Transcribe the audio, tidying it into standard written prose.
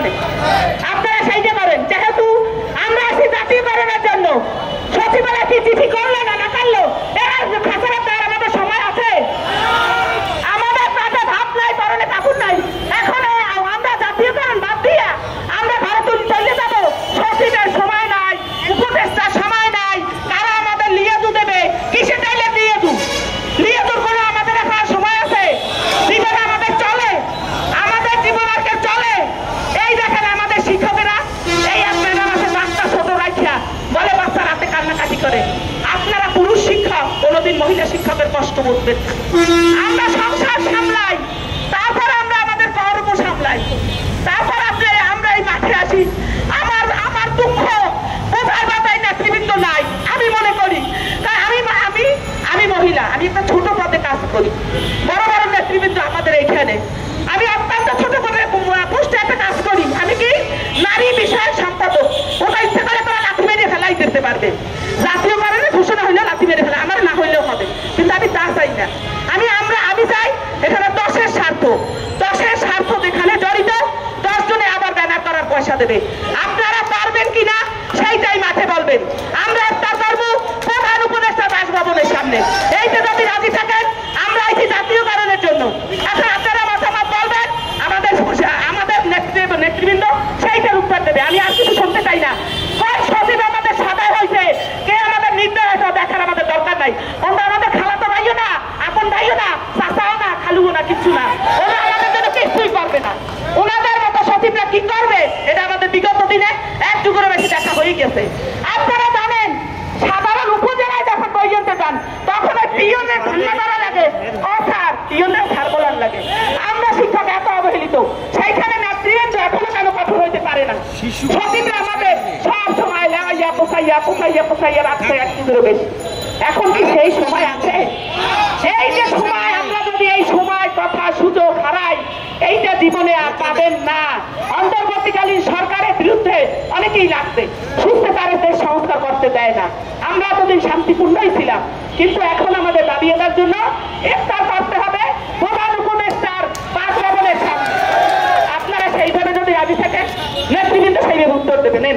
নির্বাচনে। আপনারা সেইটা করেন। যেহেতু আমরা আসি জাতীয়করণের জন্য, সচিবালয় কি চিঠি করলো না করলো এর খাসারা তার আমাদের সময় আছে? আমাদের কাছে ভাব নাই, পরনে কাপড় নাই। এখন আমরা জাতীয়করণ বাদ দিয়া আমরা ঘরে চলে যাবো? সচিবের সময় নাই, উপদেষ্টার সময় নাই, তারা আমাদের লিয়াজু দেবে। কিসে চাইলে লিয়াজুর কোনো আমাদের এখন সময় আছে? জীবন আমাদের চলে, আমাদের জীবন আজকে চলে। এই দেখেন আমাদের শিক্ষকেরা এই আপনারা আছে বাচ্চা ছোট রাখিয়া বলে বাচ্চা রাতে কান্নাকাটি করে। আপনারা পুরুষ শিক্ষক, কোনোদিন মহিলা শিক্ষকের কষ্ট বুঝবেন। আমরা সংসার সামলাই, তারপর আমরা আমাদের কর্ম সামলাই, তারপর আপনারা আমরা এই মাঠে আসি। আমার দুঃখ বোঝার বাতায় নেতৃবৃন্দ নাই আমি মনে করি। আমি মহিলা, আমি একটা ছোট পদে কাজ করি, বড় বড় নেতৃবৃন্দ আমাদের এইখানে। আমি অত্যন্ত ছোট পদে পোস্টে একটা কাজ করি। আমি কি নারী বিষয়ক সম্পাদক। ওটা ইচ্ছে করে তারা লাথি মেরে ফেলাই দিতে পারবে। জাতীয় কারণে ঘোষণা হইলেও লাথি মেরে ফেলা, আমার না হইলেও হবে, কিন্তু আমি তা চাই না। আমি চাই এখানে দশের স্বার্থ যেখানে জড়িত, 10 জনে আবার ব্যানার করার পয়সা দেবে। আপনারা পারবেন কিনা সেইটাই মাঠে বলবেন। আমরা একটা করবো প্রধান উপদেষ্টা বাসভবনের সামনে। এইটা যদি রাজি থাকেন আমরা আইছি জাতীয় কারণের জন্য। এখন আপনারা মতামত বলবেন, আমাদের নেতৃবৃন্দ সেইটার উত্তর দেবে। আমি আর কিছু শুনতে চাই না। সচিব আমাদের সাদাই হয়েছে, কে আমাদের নির্দয় হয়েছে দেখার আমাদের দরকার নাই। ওরা আমাদের খালাতো ভাইও না, আপন ভাইও না, চাচাও না, খালুও না, কিচ্ছু না। ওরা আমাদের জন্য কিছুই করবে না। ওনাদের মতো সচিবরা কি করবে এটা আমাদের বিগত দিনে এক যুগের বেশি দেখা হয়ে গেছে। আপনারা জানেন সাধারণ উপজেলায় যখন পর্যন্ত যান তখন পিয়নের ধান্না করা লাগে, ও স্যার পিয়নের সার বলার লাগে। আমরা শিক্ষক এত অবহেলিত, সেইখানে নেতৃবৃন্দ এখনো কেন কঠোর হইতে পারে না? সচিবরা আমাদের সব সময় লাগাইয়া পোষাইয়া রাখছে এক যুগেরও বেশি। এখন কি সেই সময় আছে? এই যে সময়, আমরা যদি এই সময় কথা সুযোগ হারাই এইটা জীবনে আর পাবেন না। অন্তর্বর্তীকালীন সরকারের বিরুদ্ধে অনেকেই লাগছে, সুস্থে তারা দেশ সংস্কার করতে দেয় না। আমরা এতদিন শান্তিপূর্ণই ছিলাম, কিন্তু এখন আমাদের দাবি আদায়ের জন্য ইফতার করতে হবে প্রধান উপদেষ্টার বাসভবনের সামনে। আপনারা সেইভাবে যদি রাজি থাকেন নেতৃবৃন্দ সেইভাবে উত্তর দেবেন।